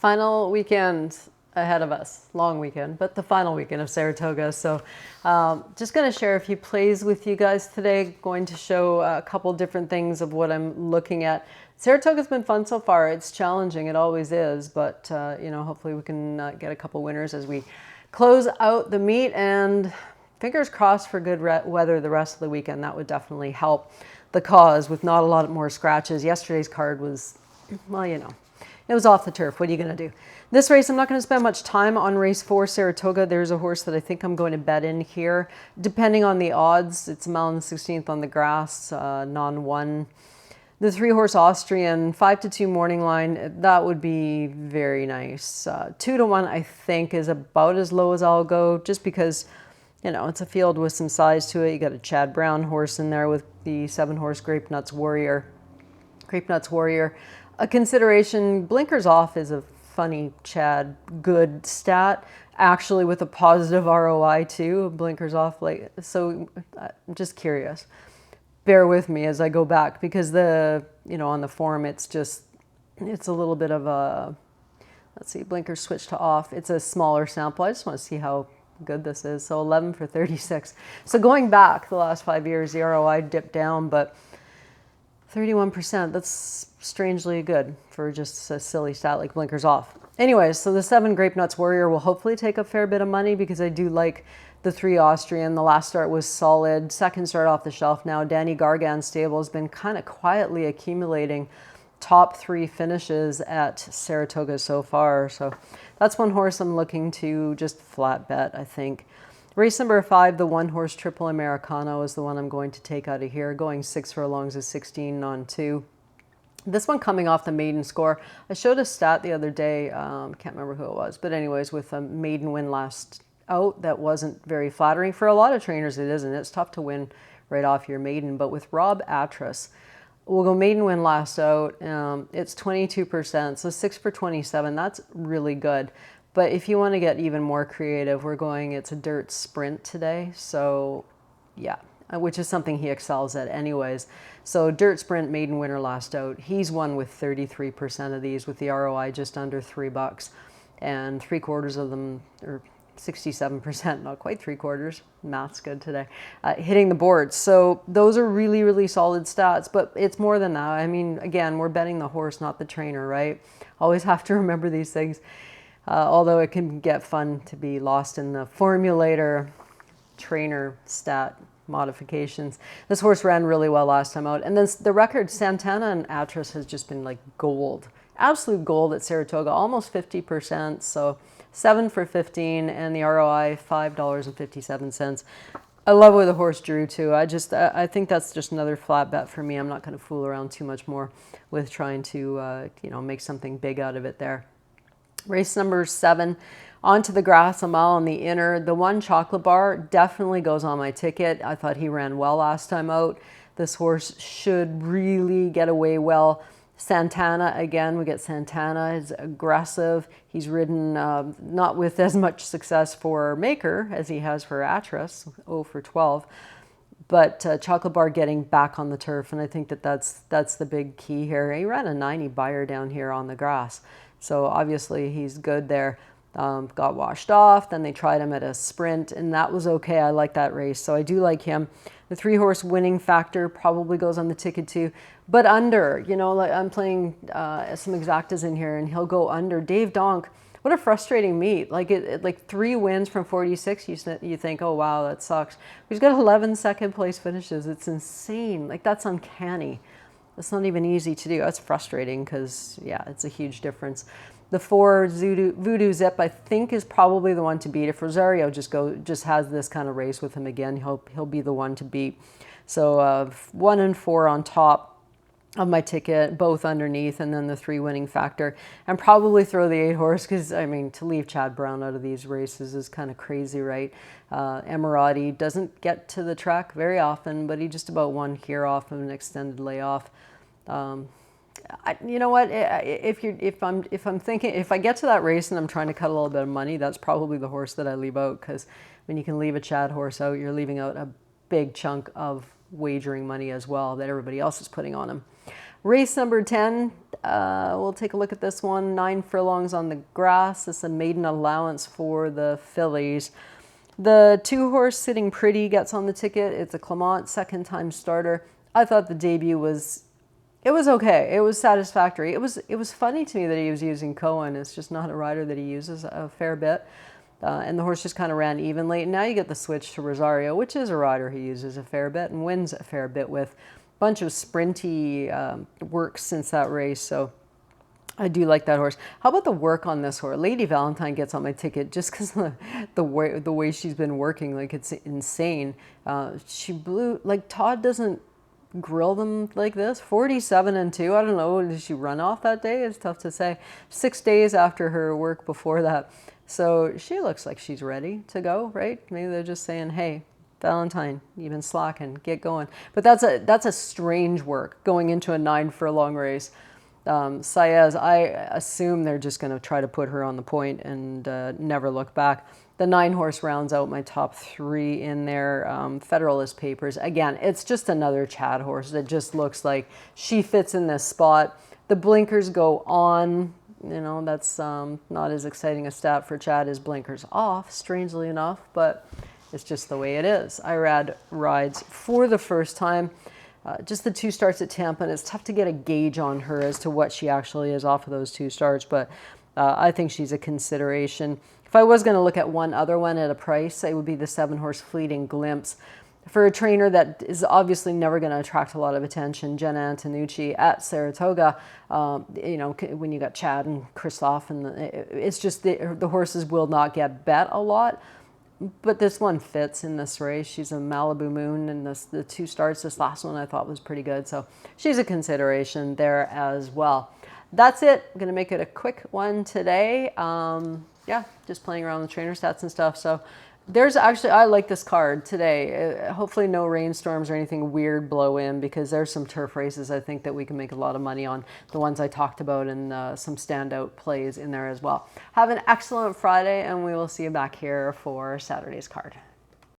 Final weekend ahead of us. Long weekend, but the final weekend of Saratoga. So just going to share a few plays with you guys today. Going to show a couple different things of what I'm looking at. Saratoga's been fun so far. It's challenging. It always is. But, hopefully we can get a couple winners as we close out the meet. And fingers crossed for good weather the rest of the weekend. That would definitely help the cause with not a lot more scratches. Yesterday's card was, well, it was off the turf. What are you going to do? This race, I'm not going to spend much time on race 4, Saratoga. There's a horse that I think I'm going to bet in here. Depending on the odds, it's a mile and 16th on the grass, non-1. The 3-horse Austrian, 5-2 morning line, that would be very nice. 2-1, I think, is about as low as I'll go, just because, it's a field with some size to it. You got a Chad Brown horse in there with the 7-horse Grape Nuts Warrior. A consideration, blinkers off is a funny Chad good stat, actually with a positive ROI too, blinkers off. So I'm just curious. Bear with me as I go back because on the form, it's a little bit of a, let's see, blinkers switch to off. It's a smaller sample. I just want to see how good this is. So 11 for 36. So going back the last 5 years, the ROI dipped down, but 31%, that's strangely good for just a silly stat like blinkers off. Anyways, so the 7 Grape Nuts Warrior will hopefully take a fair bit of money because I do like the 3 Austrian. The last start was solid. Second start off the shelf now. Danny Gargan's stable has been kind of quietly accumulating top 3 finishes at Saratoga so far. So that's one horse I'm looking to just flat bet, I think. Race number 5, the 1-horse Triple Americano is the one I'm going to take out of here. Going 6 furlongs is 16 on 2. This one coming off the maiden score. I showed a stat the other day, can't remember who it was, but anyways, with a maiden win last out, that wasn't very flattering. For a lot of trainers it isn't. It's tough to win right off your maiden, but with Rob Atras, we'll go maiden win last out. It's 22%, so 6 for 27. That's really good. But if you want to get even more creative, it's a dirt sprint today. So yeah, which is something he excels at anyways. So dirt sprint, maiden winner last out. He's won with 33% of these with the ROI just under $3. And 3/4 of them, or 67%, not quite 3/4, math's good today, hitting the board. So those are really, really solid stats, but it's more than that. I mean, again, we're betting the horse, not the trainer, right? Always have to remember these things. Although it can get fun to be lost in the formulator trainer stat modifications. This horse ran really well last time out. And then the record, Santana and Atras has just been like gold. Absolute gold at Saratoga, almost 50%. So 7 for 15 and the ROI $5.57. I love where the horse drew to. I think that's just another flat bet for me. I'm not going to fool around too much more with trying to, make something big out of it there. Race number 7, onto the grass, a mile on the inner. The 1 Chocolate Bar definitely goes on my ticket. I thought he ran well last time out. This horse should really get away well. Santana, again, we get Santana. He's aggressive. He's ridden not with as much success for Maker as he has for Atras, 0 for 12. But Chocolate Bar getting back on the turf, and I think that's the big key here. He ran a 90 Beyer down here on the grass. So obviously he's good there. Got washed off. Then they tried him at a sprint, and that was okay. I like that race. So I do like him. The 3-horse winning factor probably goes on the ticket too. But under, like I'm playing some exactas in here, and he'll go under. Dave Donk, what a frustrating meet. Like 3 wins from 46, you think, oh, wow, that sucks. He's got 11 second-place finishes. It's insane. Like, that's uncanny. It's not even easy to do. That's frustrating because, yeah, it's a huge difference. The 4 Voodoo Zip, I think, is probably the one to beat. If Rosario just has this kind of race with him again, he'll be the one to beat. So 1 and 4 on top of my ticket, both underneath, and then the 3 winning factor. And probably throw the 8-horse because, I mean, to leave Chad Brown out of these races is kind of crazy, right? Emirati doesn't get to the track very often, but he just about won here off of an extended layoff. You know what? If I get to that race and I'm trying to cut a little bit of money, that's probably the horse that I leave out, because when you can leave a Chad horse out, you're leaving out a big chunk of wagering money as well that everybody else is putting on him. Race number 10, we'll take a look at this one. 9 furlongs on the grass. This is a maiden allowance for the fillies. The 2-horse Sitting Pretty gets on the ticket. It's a Clement second time starter. I thought the debut was, it was okay. It was satisfactory. It was funny to me that he was using Cohen. It's just not a rider that he uses a fair bit. And the horse just kind of ran evenly. Now you get the switch to Rosario, which is a rider he uses a fair bit and wins a fair bit with. Bunch of sprinty work since that race, so I do like that horse. How about the work on this horse? Lady Valentine gets on my ticket just because the way she's been working, like it's insane. She blew, like Todd doesn't grill them like this. 47-2. I don't know. Did she run off that day? It's tough to say. 6 days after her work before that. So she looks like she's ready to go, right? Maybe they're just saying, hey, Valentine, you've been slacking, get going. But that's a strange work going into a 9 furlong race. Saez, I assume they're just going to try to put her on the point and never look back. The 9-horse rounds out my top 3 in there. Federalist Papers. Again, it's just another Chad horse that just looks like she fits in this spot. The blinkers go on. You know, that's not as exciting a stat for Chad as blinkers off, strangely enough, but it's just the way it is. Irad rides for the first time. Just the 2 starts at Tampa, and it's tough to get a gauge on her as to what she actually is off of those 2 starts, but I think she's a consideration. If I was going to look at one other one at a price, it would be the 7-horse Fleeting Glimpse. For a trainer that is obviously never going to attract a lot of attention, Jenna Antonucci at Saratoga, you know, when you got Chad and Christoph, and it's just the horses will not get bet a lot. But this one fits in this race. She's a Malibu Moon, and the 2 starts, this last one I thought was pretty good. So she's a consideration there as well. That's it. I'm going to make it a quick one today. Yeah, just playing around with trainer stats and stuff. So there's actually, I like this card today. Hopefully no rainstorms or anything weird blow in, because there's some turf races I think that we can make a lot of money on. The ones I talked about, and some standout plays in there as well. Have an excellent Friday, and we will see you back here for Saturday's card.